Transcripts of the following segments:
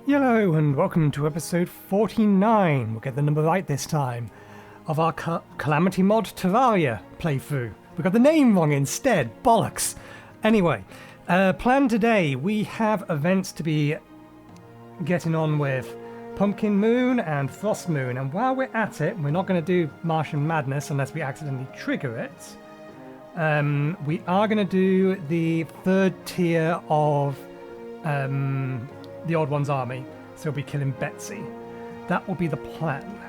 Hello and welcome to episode 49, we'll get the number right this time, of our Calamity mod Terraria playthrough. We got the name wrong instead, bollocks! Anyway, plan today, we have events to be getting on with Pumpkin Moon and Frost Moon, and while we're at it, we're not going to do Martian Madness unless we accidentally trigger it. We are going to do the third tier of the Odd One's army, so we'll be killing Betsy. That will be the plan.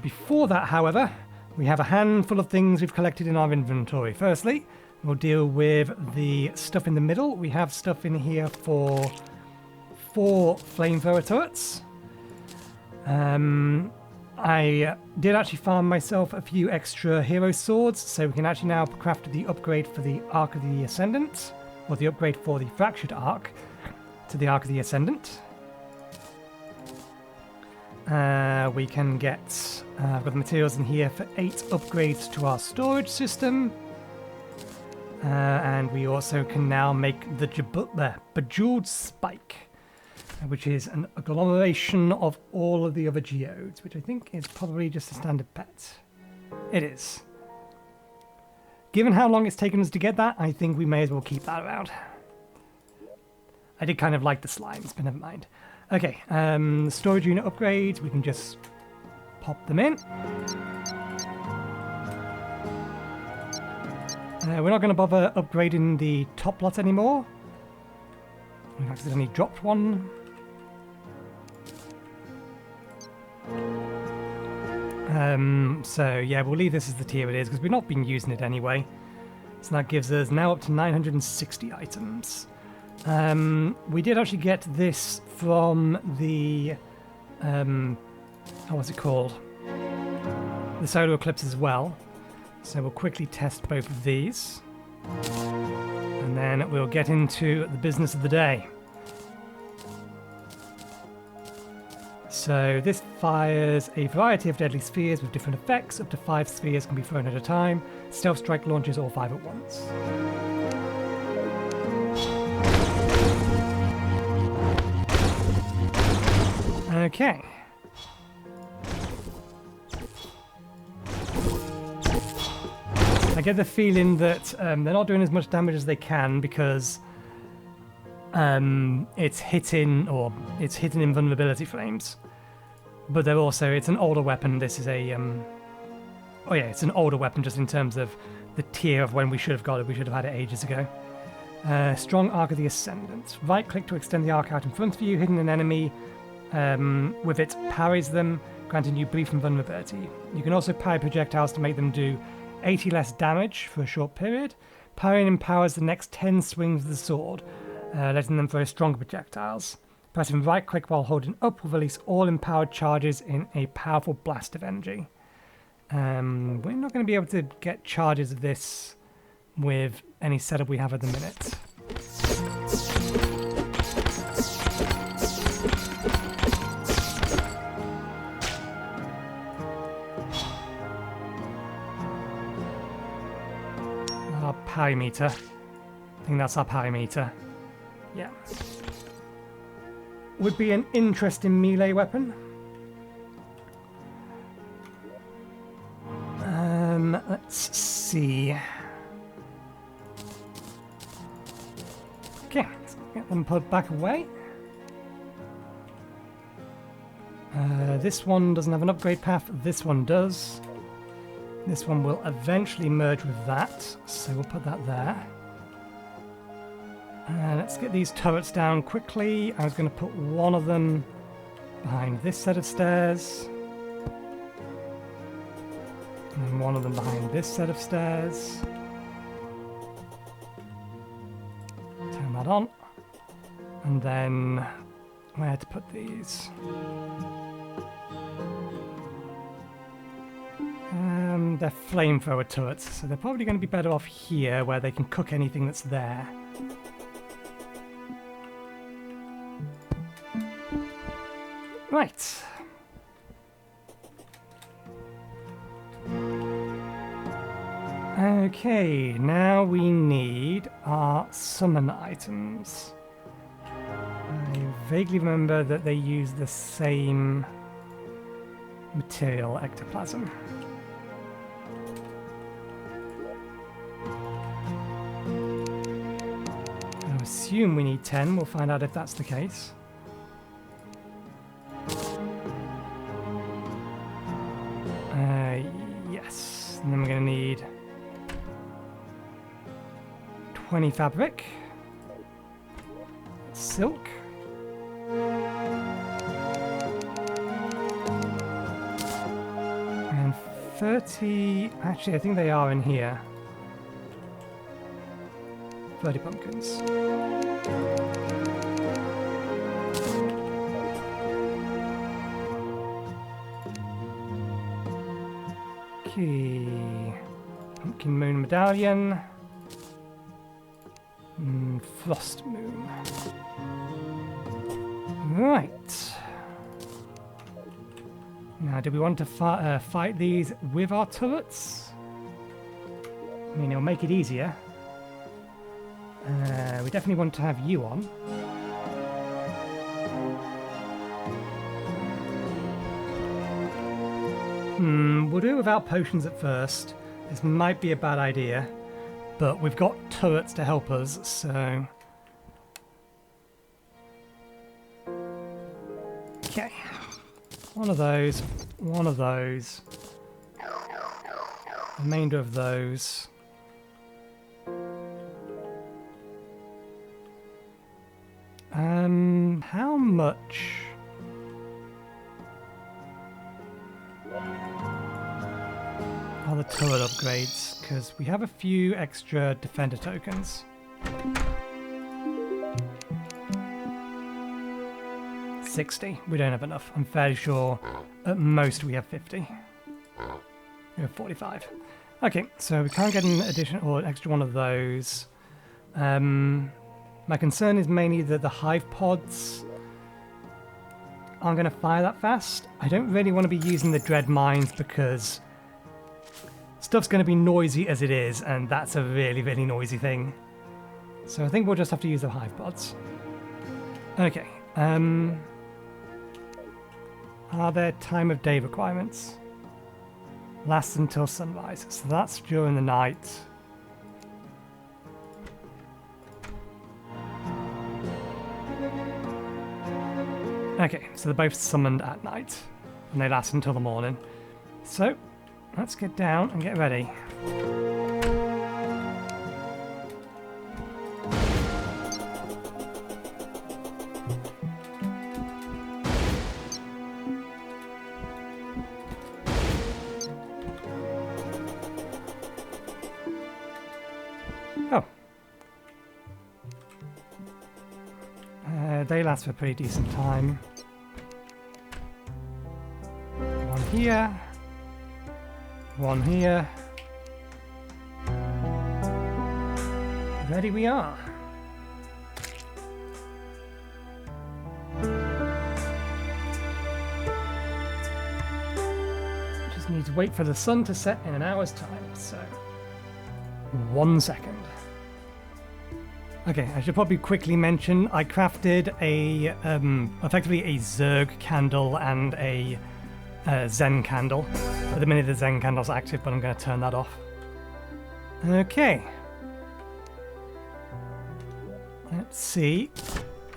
Before that, however, we have a handful of things we've collected in our inventory. Firstly, we'll deal with the stuff in the middle. We have stuff in here for 4 flamethrower turrets. I did actually farm myself a few extra hero swords, so we can actually now craft the upgrade for the Arc of the Ascendant, or the upgrade for the Fractured Arc to the Arc of the Ascendant. We can get, I've got the materials in here for 8 upgrades to our storage system. And we also can now make the Bejeweled Spike, which is an agglomeration of all of the other geodes, which I think is probably just a standard pet. It is. Given how long it's taken us to get that, I think we may as well keep that around. I did kind of like the slimes, but never mind. Okay, storage unit upgrades, we can just pop them in. We're not going to bother upgrading the top lot anymore. We accidentally dropped one. So yeah, we'll leave this as the tier it is, because we've not been using it anyway. So that gives us now up to 960 items. We did actually get this from the, what's it called? The solar eclipse as well. So we'll quickly test both of these. And then we'll get into the business of the day. So this fires a variety of deadly spheres with different effects. Up to 5 spheres can be thrown at a time. Stealth strike launches all 5 at once. Okay. I get the feeling that they're not doing as much damage as they can because it's hitting invulnerability flames. But they're also, it's an older weapon. This is a oh yeah, it's an older weapon just in terms of the tier of when we should have got it. We should have had it ages ago. Strong Arc of the Ascendant. Right click to extend the arc out in front of you, hitting an enemy with it parries them, granting you brief invulnerability. You can also parry projectiles to make them do 80 less damage for a short period. Parrying empowers the next 10 swings of the sword, letting them throw stronger projectiles. Pressing right click while holding up will release all empowered charges in a powerful blast of energy. We're not going to be able to get charges of this with any setup we have at the minute. Our parry meter. I think that's our parry meter. Yeah. Would be an interesting melee weapon. Let's see. Okay, let's get them put back away. This one doesn't have an upgrade path, this one does. This one will eventually merge with that, so we'll put that there. Let's get these turrets down quickly. I was going to put one of them behind this set of stairs. And then one of them behind this set of stairs. Turn that on. And then where to put these? They're flamethrower turrets, so they're probably going to be better off here where they can cook anything that's there. Right. Okay, now we need our summon items. vaguely remember that they use the same material, ectoplasm. I assume we need 10. We'll find out if that's the case. Yes. And then we're going to need 20 fabric. Silk. And 30... Actually, I think they are in here. 30 pumpkins. Okay. Pumpkin Moon Medallion. Frost Moon. Right. Now, do we want to fight these with our turrets? I mean, it'll make it easier. We definitely want to have you on. We'll do it without potions at first. This might be a bad idea, but we've got turrets to help us, so... Okay. One of those, one of those. Remainder of those. How much? Are the turret upgrades? Because we have a few extra defender tokens. 60. We don't have enough. I'm fairly sure at most we have 50. We have 45. Okay, so we can't get an additional or an extra one of those. My concern is mainly that the hive pods aren't going to fire that fast. I don't really want to be using the dread mines because stuff's going to be noisy as it is, and that's a really, really noisy thing. So I think we'll just have to use the hive pods. Okay. Are there time of day requirements? Lasts until sunrise. So that's during the night. Okay, so they're both summoned at night, and they last until the morning. So, let's get down and get ready. Oh. They last for a pretty decent time. One here. One here. Ready we are. Just need to wait for the sun to set in an hour's time, so 1 second. Okay, I should probably quickly mention I crafted a effectively a Zerg candle and a Zen candle. At the minute the Zen candle's active, but I'm going to turn that off. Okay. Let's see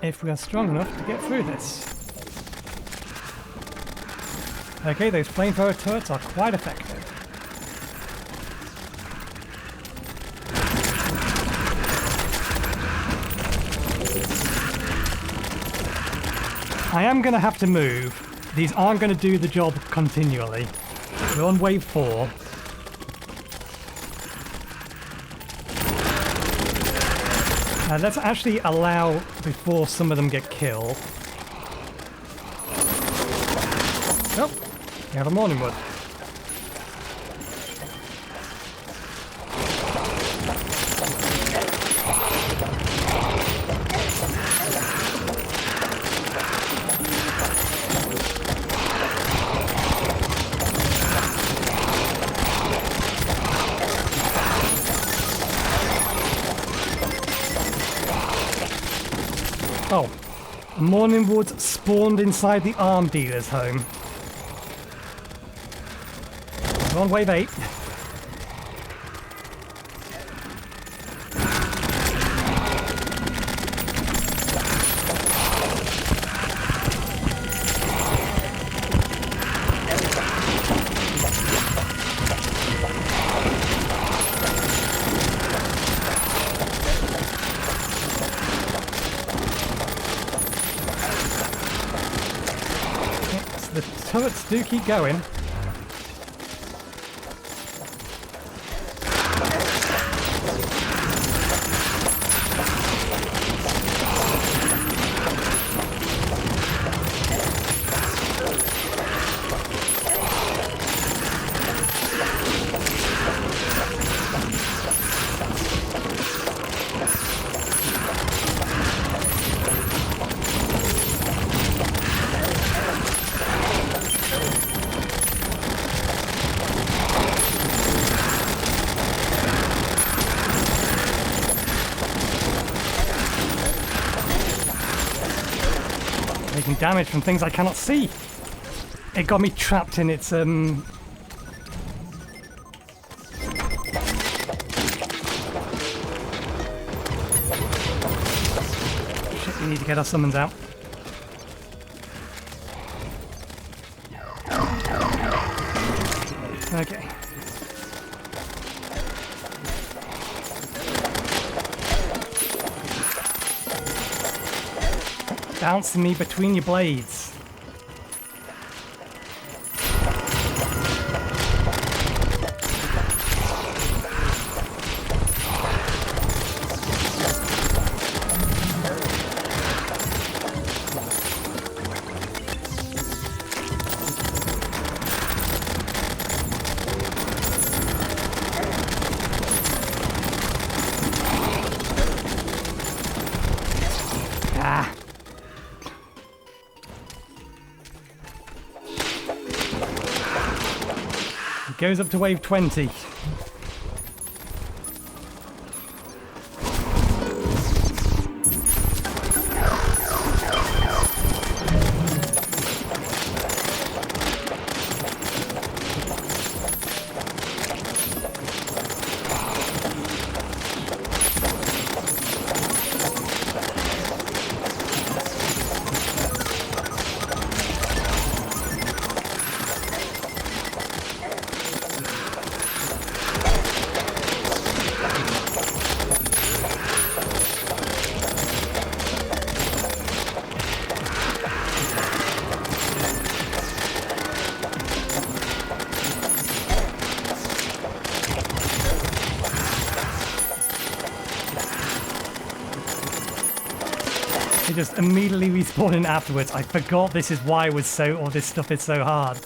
if we are strong enough to get through this. Okay, those flamethrower turrets are quite effective. I am going to have to move. These aren't going to do the job continually. We're on wave 4. Let's actually allow before some of them get killed. Oh, we have a morning wood. Oh, Morning Woods spawned inside the arm dealer's home. We're on wave 8. The turrets do keep going. Taking damage from things I cannot see. It got me trapped in its Shit, we need to get our summons out. Okay. Bouncing me between your blades. Goes up to wave 20. They just immediately respawn in afterwards. I forgot this is why it was so, or this stuff is so hard.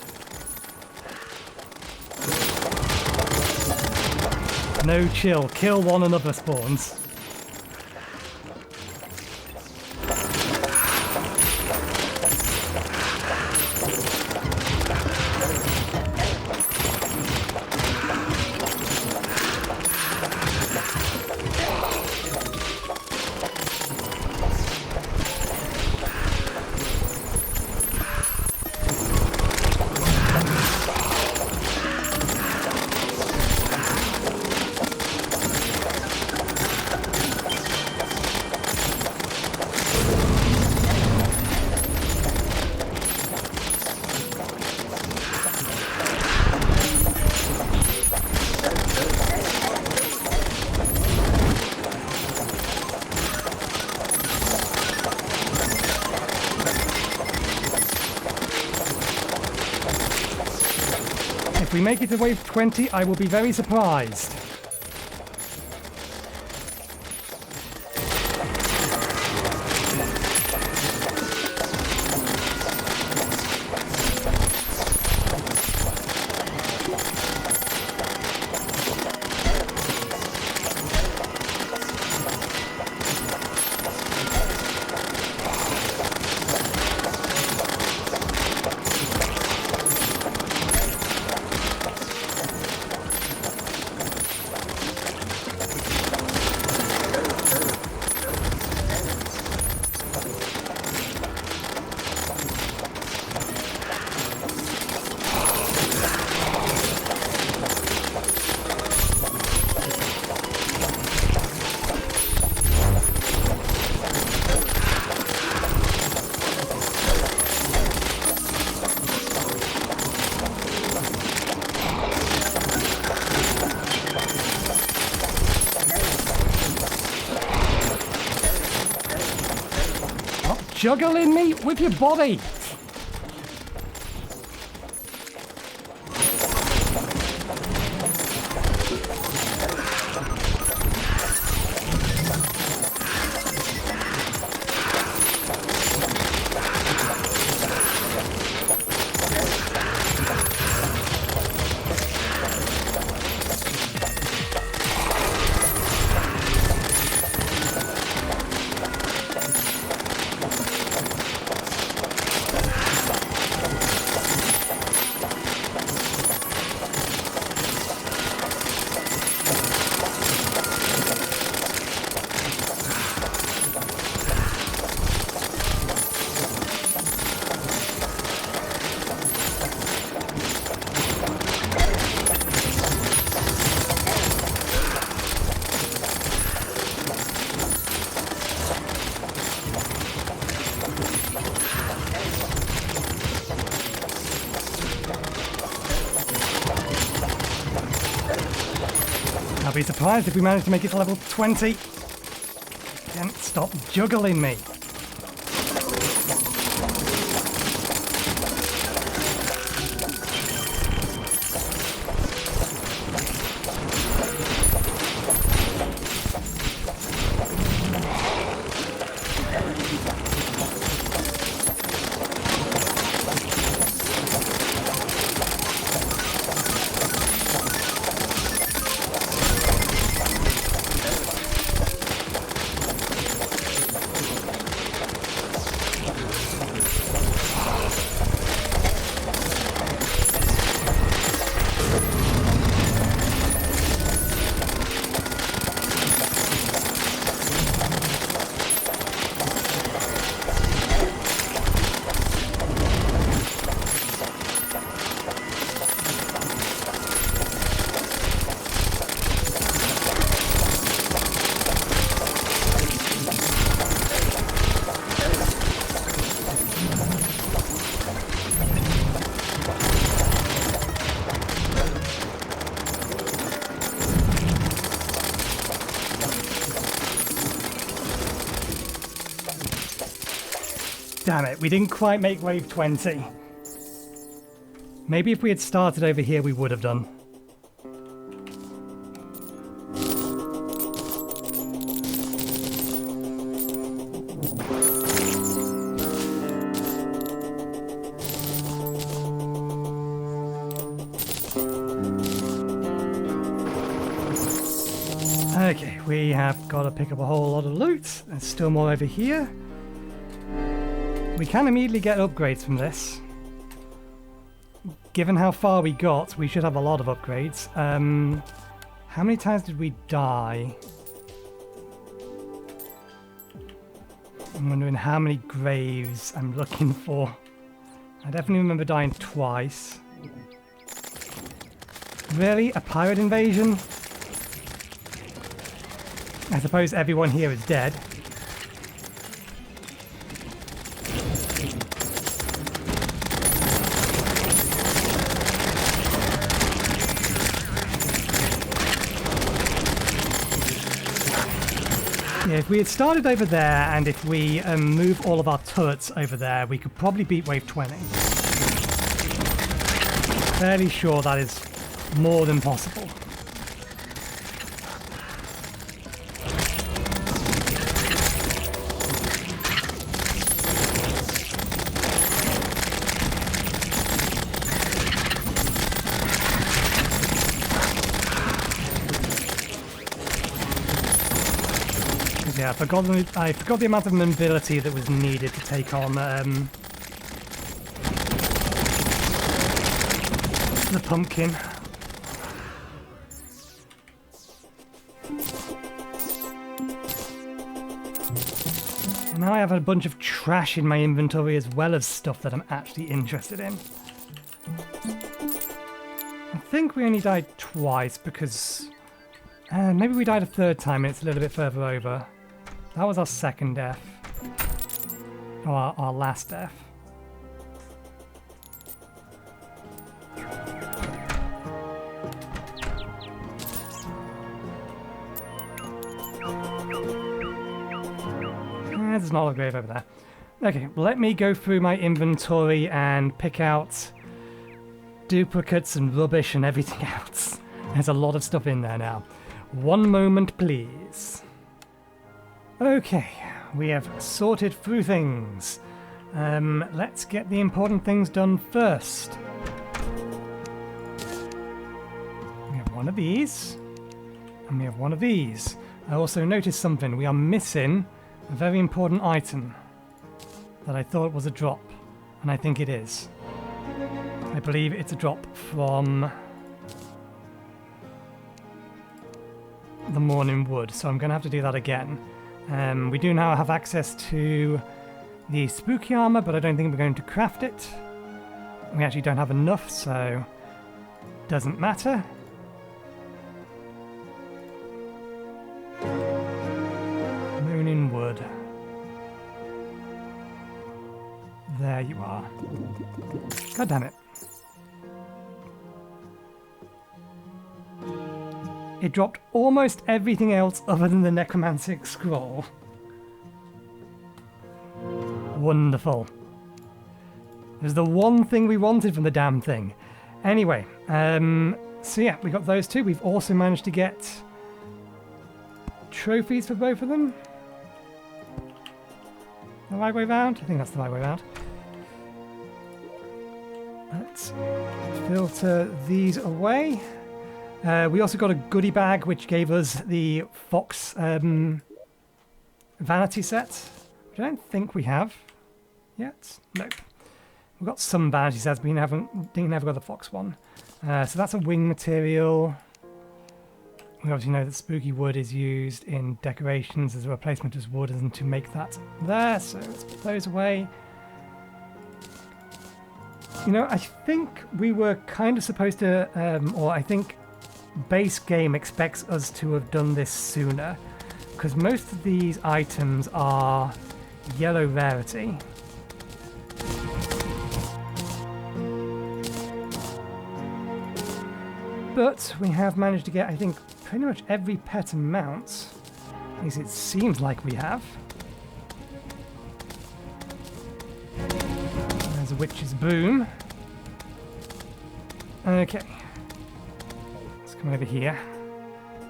No chill. Kill one another spawns. If we make it to wave 20, I will be very surprised. juggling me with your body. I'll be surprised if we manage to make it to level 20. Can't stop juggling me. Damn it, we didn't quite make wave 20. Maybe if we had started over here, we would have done. Okay, we have got to pick up a whole lot of loot. There's still more over here. We can immediately get upgrades from this. Given how far we got, we should have a lot of upgrades. How many times did we die? I'm wondering how many graves I'm looking for. I definitely remember dying twice. Really? A pirate invasion? I suppose everyone here is dead. Yeah, if we had started over there, and if we move all of our turrets over there, we could probably beat wave 20. Fairly sure that is more than possible. Yeah, I forgot the amount of mobility that was needed to take on the pumpkin. And now I have a bunch of trash in my inventory as well as stuff that I'm actually interested in. I think we only died twice because maybe we died a third time and it's a little bit further over. That was our second death. Or our last death. There's another grave over there. Okay, let me go through my inventory and pick out duplicates and rubbish and everything else. There's a lot of stuff in there now. One moment, please. Okay, we have sorted through things. Let's get the important things done first. We have one of these, and we have one of these. I also noticed something. We are missing a very important item that I thought was a drop, and I think it is. I believe it's a drop from the Morning Wood, so I'm going to have to do that again. We do now have access to the spooky armor, but I don't think we're going to craft it. We actually don't have enough, so doesn't matter. Morning Wood. There you are. God damn it. It dropped almost everything else other than the necromantic scroll. Wonderful. There's the one thing we wanted from the damn thing. Anyway, so yeah, we got those two. We've also managed to get trophies for both of them. The right way round? I think that's the right way round. Let's filter these away. We also got a goodie bag which gave us the Fox vanity set, which I don't think we have yet. Nope. We've got some vanity sets, but we never got the Fox one. So that's a wing material. We obviously know that spooky wood is used in decorations as a replacement as wood and to make that there, so let's put those away. You know, I think we were kind of supposed to, or I think base game expects us to have done this sooner, because most of these items are yellow rarity. But we have managed to get, I think, pretty much every pet and mount. At least it seems like we have. There's a witch's broom. Okay. Let's come over here.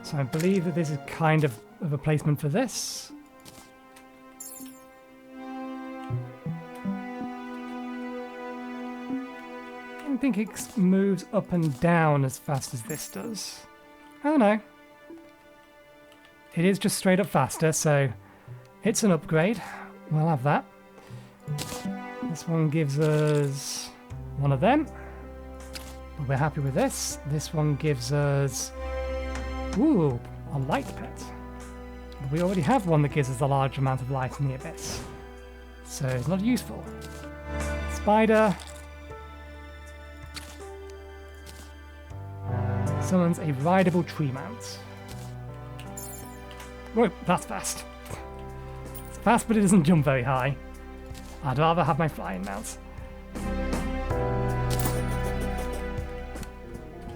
So I believe that this is kind of a replacement for this. I don't think it moves up and down as fast as this does. Oh no. It is just straight up faster, so it's an upgrade. We'll have that. This one gives us one of them. But we're happy with this. This one gives us, ooh, a light pet. But we already have one that gives us a large amount of light in the abyss. So it's not useful. Spider. Summons a rideable tree mount. Whoa, that's fast. It's fast, but it doesn't jump very high. I'd rather have my flying mount.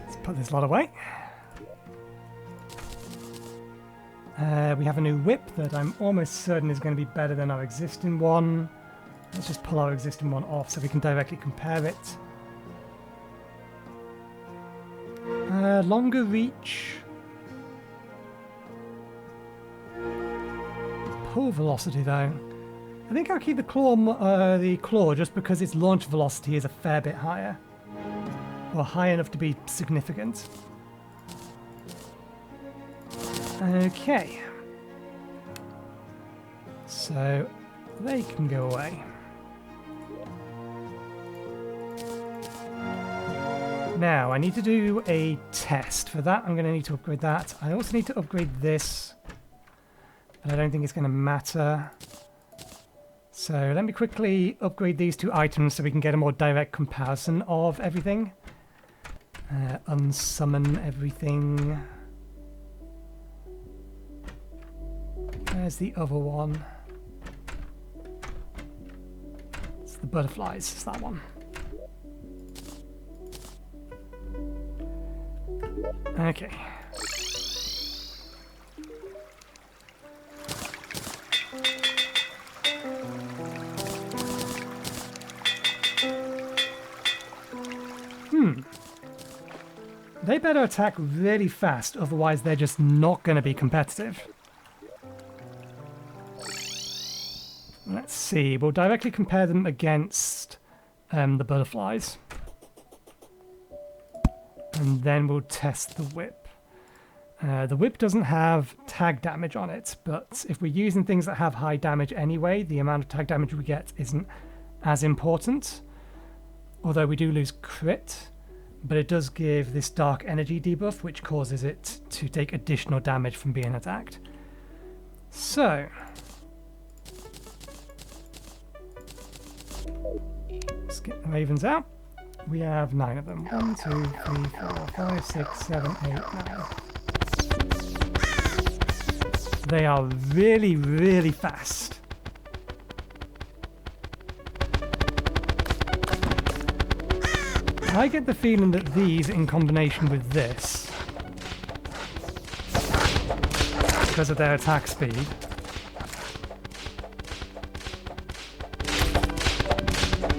Let's put this lot away. We have a new whip that I'm almost certain is going to be better than our existing one. Let's just pull our existing one off so we can directly compare it. Longer reach. Pull velocity though. I think I'll keep the claw just because its launch velocity is a fair bit higher. Or high enough to be significant. Okay. So they can go away. Now, I need to do a test. For that, I'm going to need to upgrade that. I also need to upgrade this, but I don't think it's going to matter. So let me quickly upgrade these two items so we can get a more direct comparison of everything. Unsummon everything. Where's the other one? It's the butterflies, it's that one. Okay. They better attack really fast, otherwise they're just not going to be competitive. Let's see, we'll directly compare them against the butterflies. And then we'll test the whip. The whip doesn't have tag damage on it, but if we're using things that have high damage anyway, the amount of tag damage we get isn't as important. Although we do lose crit, but it does give this dark energy debuff, which causes it to take additional damage from being attacked. So, let's get the ravens out. We have 9 of them. 1, 2, 3, 4, 5, 6, 7, 8, 9. They are really, really fast. I get the feeling that these, in combination with this, because of their attack speed,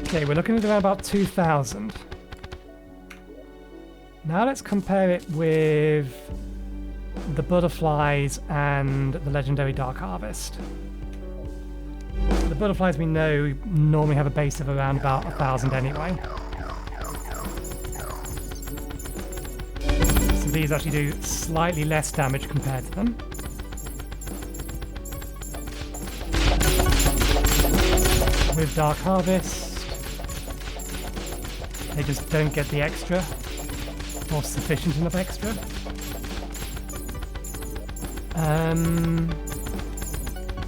okay, we're looking at around about 2,000. Now let's compare it with the butterflies and the legendary Dark Harvest. The butterflies we know normally have a base of around about 1,000 anyway. So these actually do slightly less damage compared to them. With Dark Harvest, they just don't get the extra, or sufficient enough extra.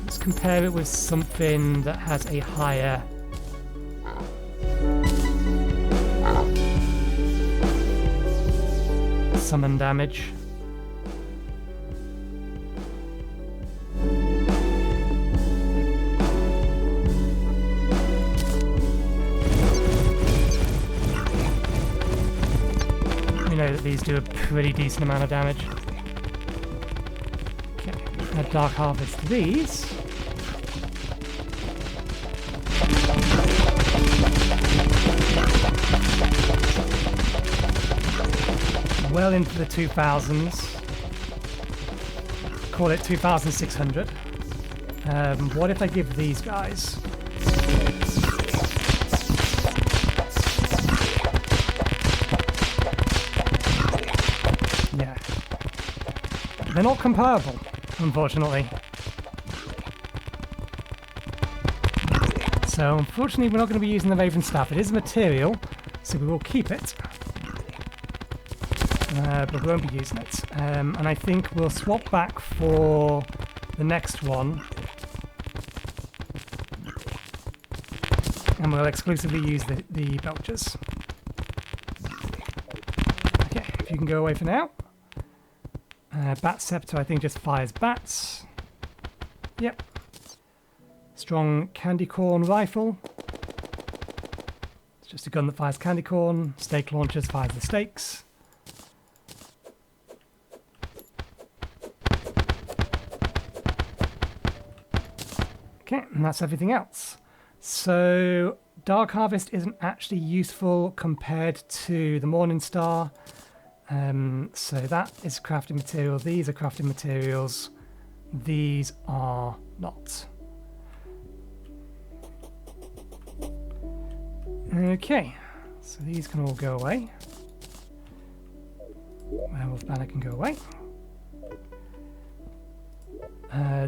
Let's compare it with something that has a higher summon damage. We know that these do a pretty decent amount of damage. Okay, Dark Harvest these. Well into the 2000s. Call it 2,600. What if I give these guys? Yeah. They're not comparable, unfortunately. So, unfortunately, we're not going to be using the Raven Staff. It is a material, so we will keep it. But we won't be using it. And I think we'll swap back for the next one. And we'll exclusively use the belchers. Okay, if you can go away for now. Bat Scepter, I think, just fires bats. Yep. Strong Candy Corn Rifle. It's just a gun that fires candy corn. Stake Launchers fires the stakes. Okay, and that's everything else. So, Dark Harvest isn't actually useful compared to the Morning Star. So that is crafting material. These are crafting materials. These are not. Okay, so these can all go away. Werewolf Banner can go away.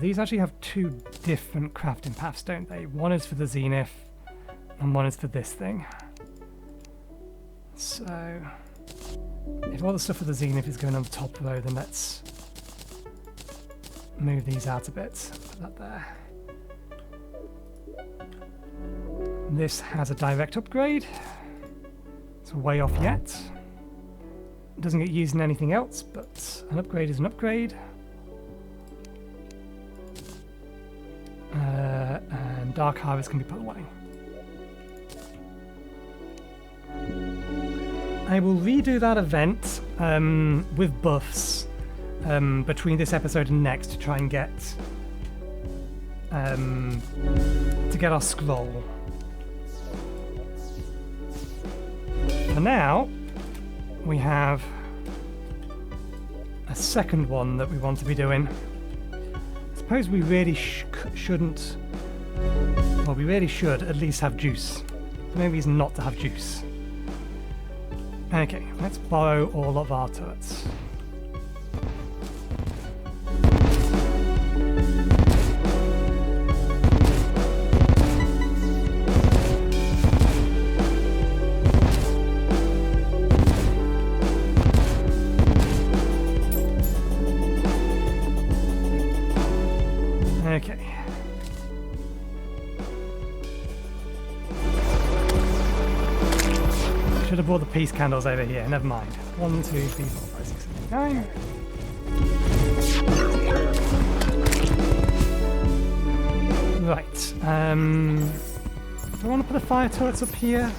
These actually have 2 different crafting paths, don't they? One is for the Zenith, and one is for this thing. So, if all the stuff for the Zenith is going on the top row, then let's move these out a bit. Put that there. This has a direct upgrade. It's way off yet. It doesn't get used in anything else, but an upgrade is an upgrade. And Dark Harvest can be put away. I will redo that event with buffs between this episode and next to try and get our scroll. For now, we have a second one that we want to be doing. I suppose we really shouldn't. Well, we really should at least have juice. No reason not to have juice. Okay, let's borrow all of our turrets. Okay. Should have brought the peace candles over here. Never mind. 1, 2, 3, 4, 5, 6, 7, 8, 9. Right. Do I want to put the fire turrets up here?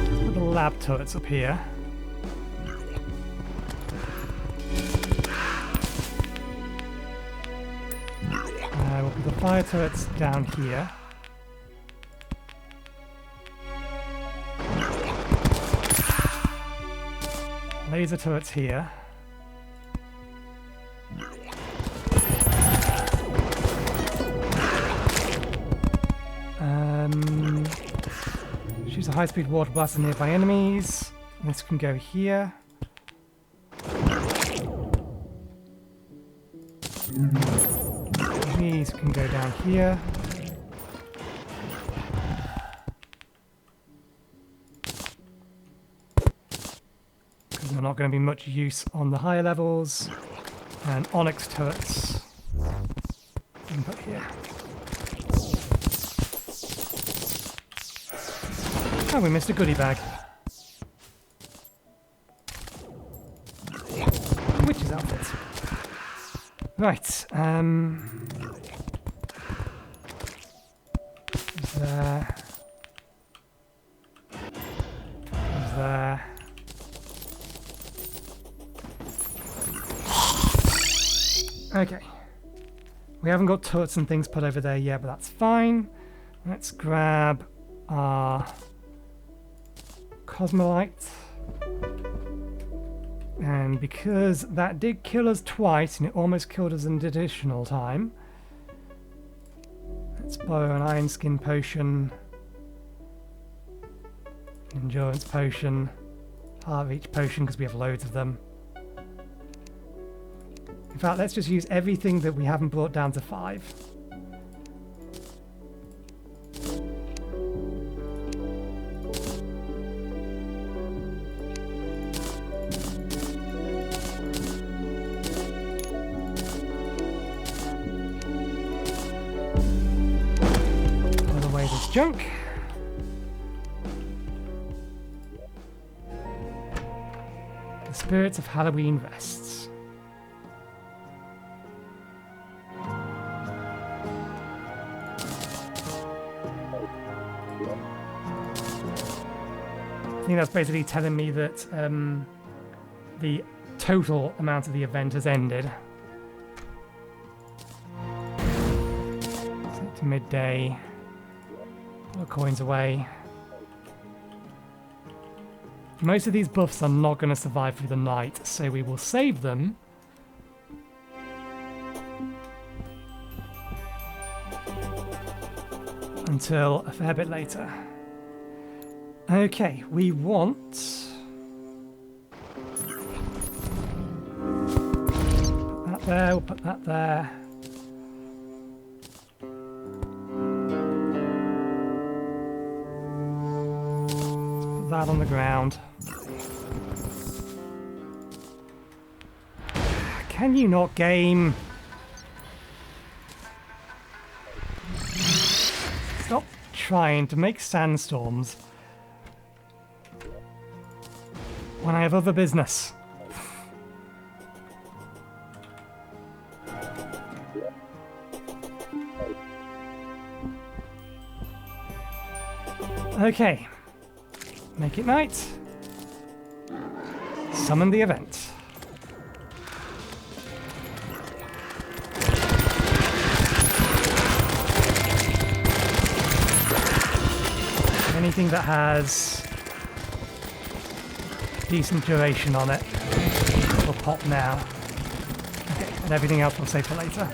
Let's put the lab turrets up here. We'll put the fire turrets down here. Laser turrets here. Choose a high-speed water blast on nearby enemies. This can go here. These can go down here. Because they're not going to be much use on the higher levels. And onyx turrets we can put here. Oh, we missed a goodie bag. Witch's outfit. Right, there. There. Okay. We haven't got turrets and things put over there yet, but that's fine. Let's grab our Cosmolite. And because that did kill us twice, and it almost killed us an additional time, let's borrow an Iron Skin Potion, Endurance Potion, Heart Reach Potion, because we have loads of them. In fact, let's just use everything that we haven't brought down to 5. Junk. The Spirits of Halloween rests. I think that's basically telling me that the total amount of the event has ended. It's up to midday. Put the coins away. Most of these buffs are not going to survive through the night, so we will save them until a fair bit later. Okay, we want... Put that there, we'll put that there. That on the ground. Can you not game? Stop trying to make sandstorms when I have other business. Okay. Make it night. Summon the event. Anything that has decent duration on it. We'll pop now. Okay, and everything else we'll save for later.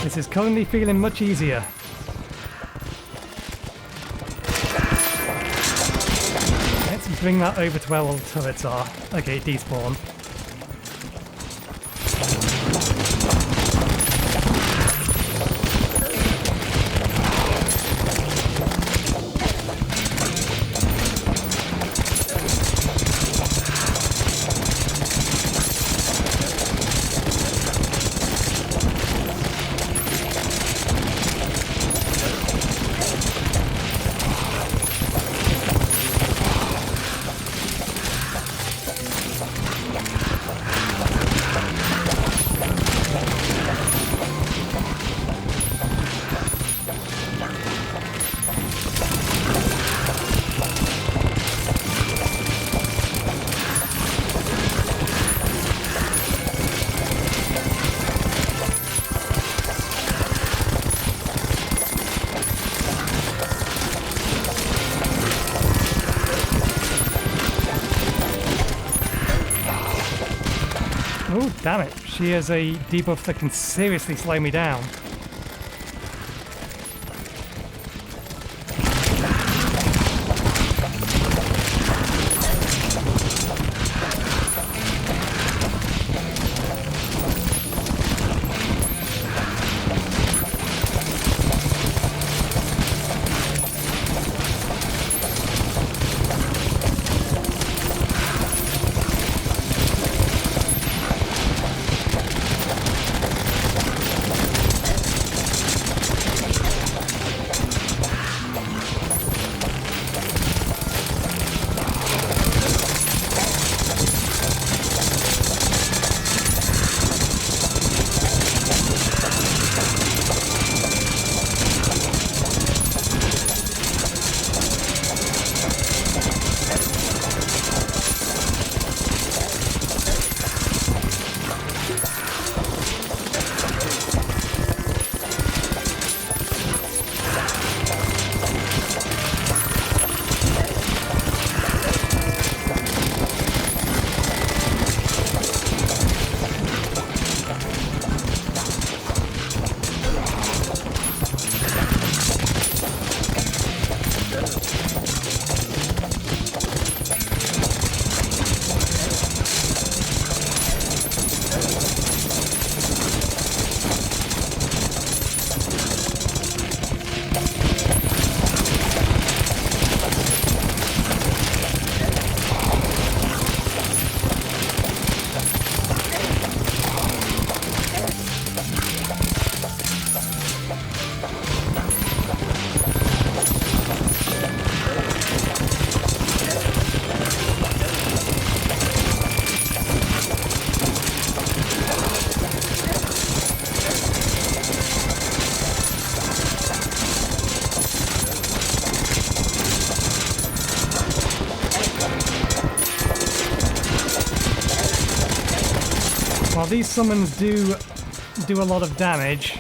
This is currently feeling much easier. Let's bring that over to where all the turrets are. Okay, despawn. Oh, damn it. She has a debuff that can seriously slow me down. While these summons do a lot of damage,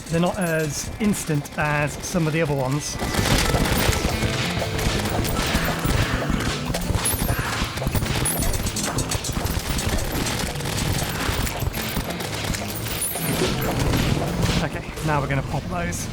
they're not as instant as some of the other ones. Okay, now we're going to pop those.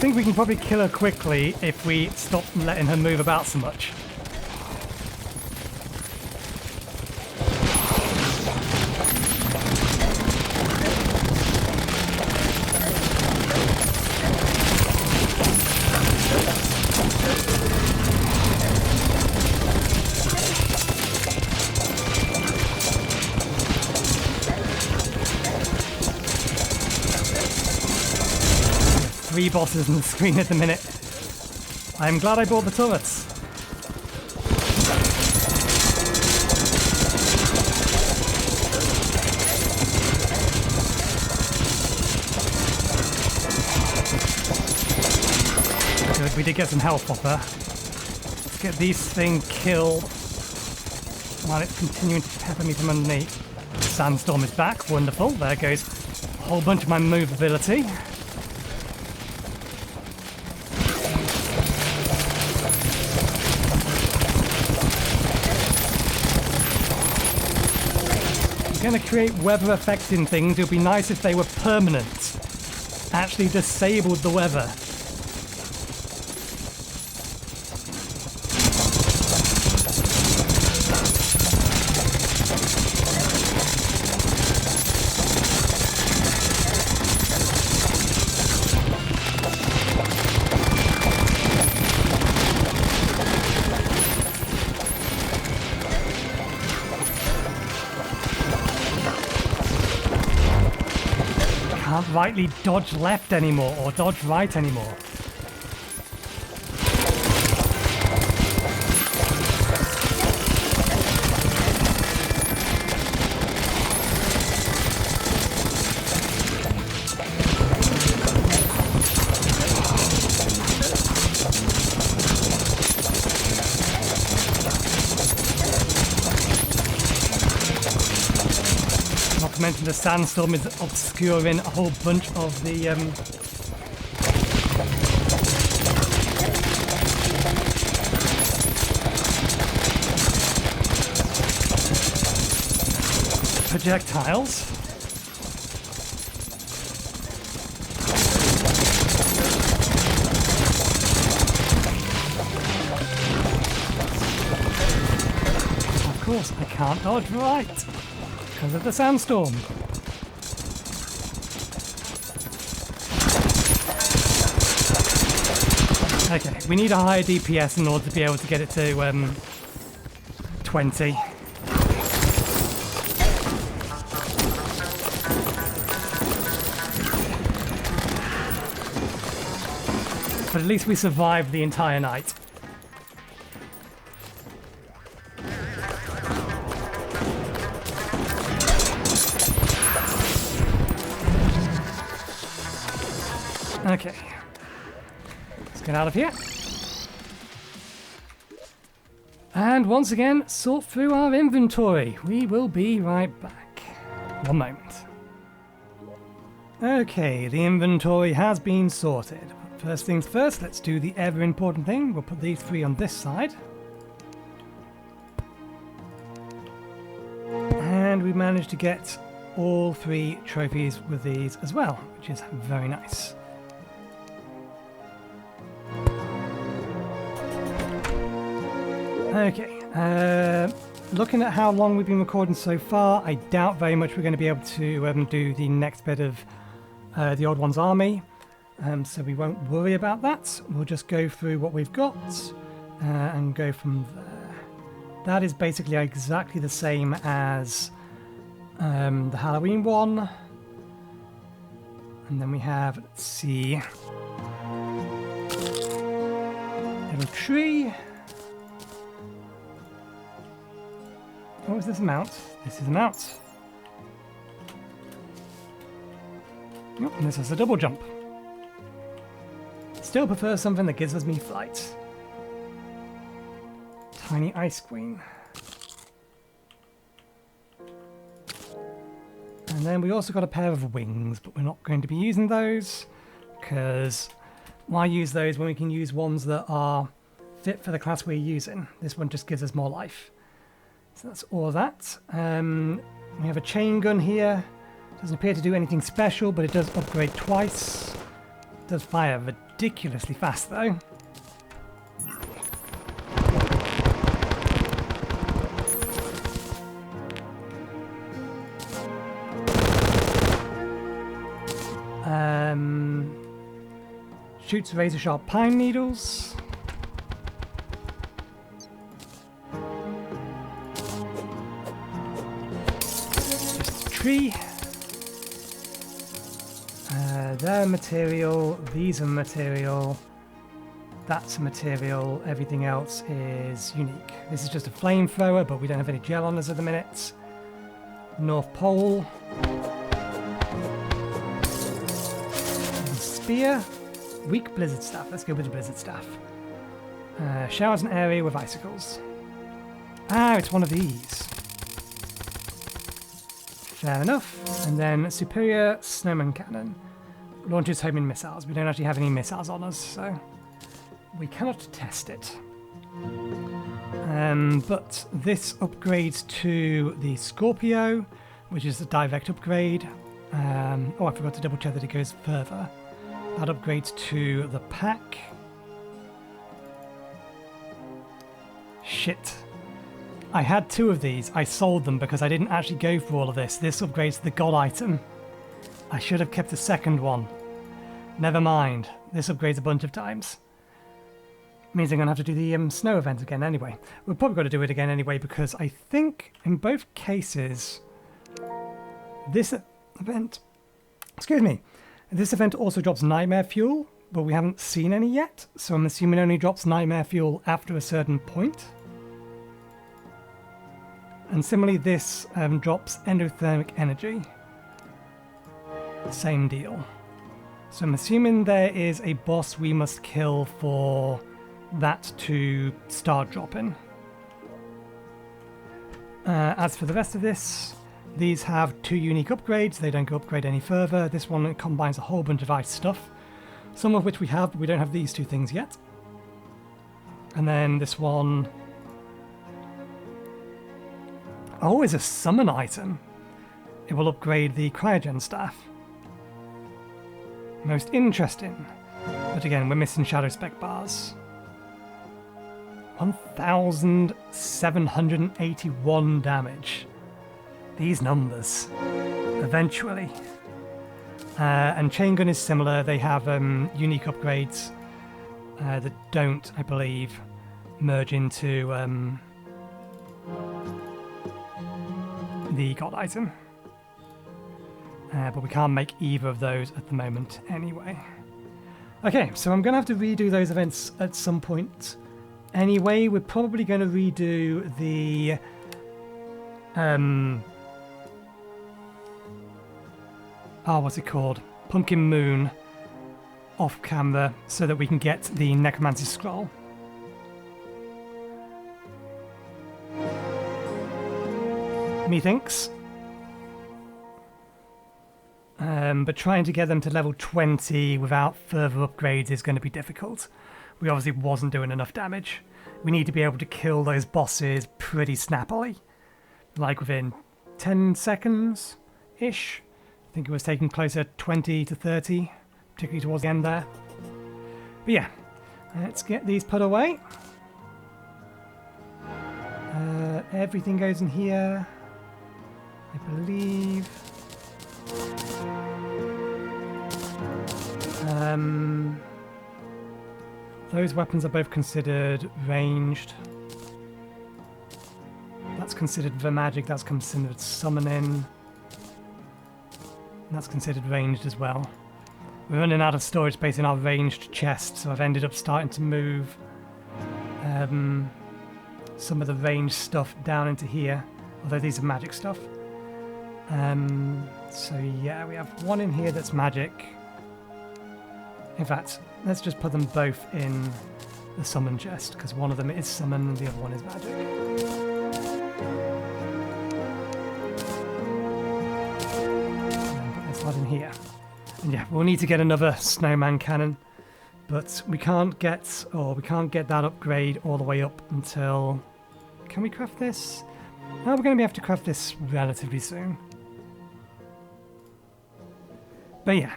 think we can probably kill her quickly if we stop letting her move about so much. Three bosses on the screen at the minute. I'm glad I bought the turrets. Good, we did get some health off her. Let's get these things killed while it's continuing to pepper me from underneath. Sandstorm is back, wonderful. There goes a whole bunch of my movability. Going to create weather affecting things. It would be nice if they were permanent. Actually disabled the weather. Can't rightly dodge left anymore or dodge right anymore. Not to mention the sandstorm is obscuring a whole bunch of the projectiles. Of course, I can't dodge right because of the sandstorm. Okay, we need a higher DPS in order to be able to get it to 20. But at least we survived the entire night. Okay. Let's get out of here. And once again, sort through our inventory. We will be right back. One moment. Okay, the inventory has been sorted. First things first, let's do the ever important thing. We'll put these three on this side. And we managed to get all three trophies with these as well, which is very nice. Okay, looking at how long we've been recording so far, I doubt very much we're going to be able to do the next bit of the Odd One's army. So we won't worry about that. We'll just go through what we've got and go from there. That is basically exactly the same as the Halloween one. And then we have, let's see, little tree. What was this amount? This is amount. Oh, and this is a double jump. Still prefer something that gives us me flight. Tiny ice queen. And then we also got a pair of wings, but we're not going to be using those because why use those when we can use ones that are fit for the class we're using? This one just gives us more life. So that's all of that. We have a chain gun here. Doesn't appear to do anything special, but it does upgrade twice. Does fire ridiculously fast though. Shoots razor sharp pine needles. Just a tree. They're material, these are material, that's a material, everything else is unique. This is just a flamethrower, but we don't have any gel on us at the minute. North Pole. Spear. Weak blizzard staff. Let's go with the blizzard staff. Showers an area with icicles. Ah, it's one of these. Fair enough. And then superior snowman cannon. Launches homing missiles. We don't actually have any missiles on us, so we cannot test it. But this upgrades to the Scorpio, which is a direct upgrade. Oh, I forgot to double check that it goes further. That upgrades to the pack. Shit. I had two of these. I sold them because I didn't actually go for all of this. This upgrades to the god item. I should have kept the second one. Never mind. This upgrades a bunch of times. Means I'm going to have to do the snow event again anyway. We're probably going to do it again anyway because I think in both cases this event... Excuse me. This event also drops nightmare fuel, but we haven't seen any yet, so I'm assuming it only drops nightmare fuel after a certain point. And similarly, this drops endothermic energy. Same deal. So I'm assuming there is a boss we must kill for that to start dropping. As for the rest of this, these have two unique upgrades. They don't go upgrade any further. This one combines a whole bunch of ice stuff, some of which we have, but we don't have these two things yet. And then this one... Oh, is a summon item. It will upgrade the cryogen staff. Most interesting. But again, we're missing shadow spec bars. 1,781 damage. These numbers. Eventually. And chain gun is similar. They have unique upgrades that don't, I believe, merge into the god item. But we can't make either of those at the moment anyway. Okay, so I'm going to have to redo those events at some point. Anyway, we're probably going to redo the... what's it called? Pumpkin Moon off camera so that we can get the Necromancy Scroll. Methinks. But trying to get them to level 20 without further upgrades is going to be difficult. We obviously wasn't doing enough damage. We need to be able to kill those bosses pretty snappily. Like within 10 seconds-ish. I think it was taking closer 20 to 30, particularly towards the end there. But yeah, let's get these put away. Everything goes in here, I believe. Those weapons are both considered ranged. That's considered the magic, that's considered summoning. That's considered ranged as well. We're running out of storage space in our ranged chest, so I've ended up starting to move some of the ranged stuff down into here, although these are magic stuff. So yeah, we have one in here that's magic. In fact, let's just put them both in the summon chest, because one of them is summon and the other one is magic. In here. And yeah, we'll need to get another snowman cannon, but we can't get that upgrade all the way up until... Can we craft this? No, we're going to have to craft this relatively soon. But yeah,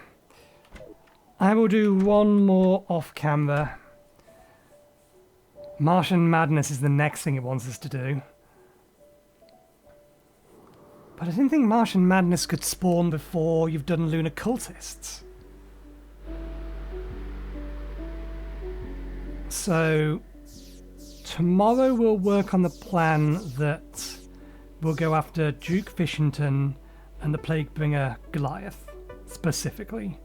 I will do one more off camera. Martian Madness is the next thing it wants us to do. But I didn't think Martian Madness could spawn before you've done Lunar Cultists. So tomorrow we'll work on the plan that we'll go after Duke Fishington and the Plaguebringer Goliath, specifically.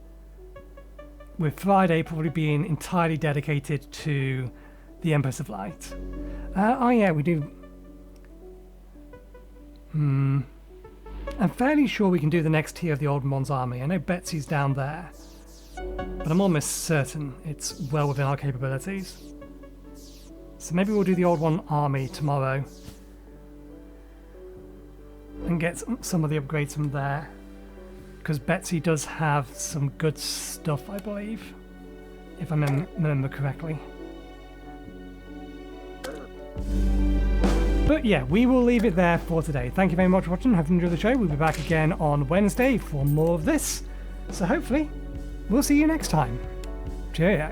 With Friday probably being entirely dedicated to the Empress of Light. Oh yeah, we do... I'm fairly sure we can do the next tier of the Old Mon's army. I know Betsy's down there, but I'm almost certain it's well within our capabilities. So maybe we'll do the Old One army tomorrow and get some of the upgrades from there, because Betsy does have some good stuff, I believe, if I remember correctly. But yeah, we will leave it there for today. Thank you very much for watching. Hope you enjoyed the show. We'll be back again on Wednesday for more of this. So hopefully, we'll see you next time. Cheerio.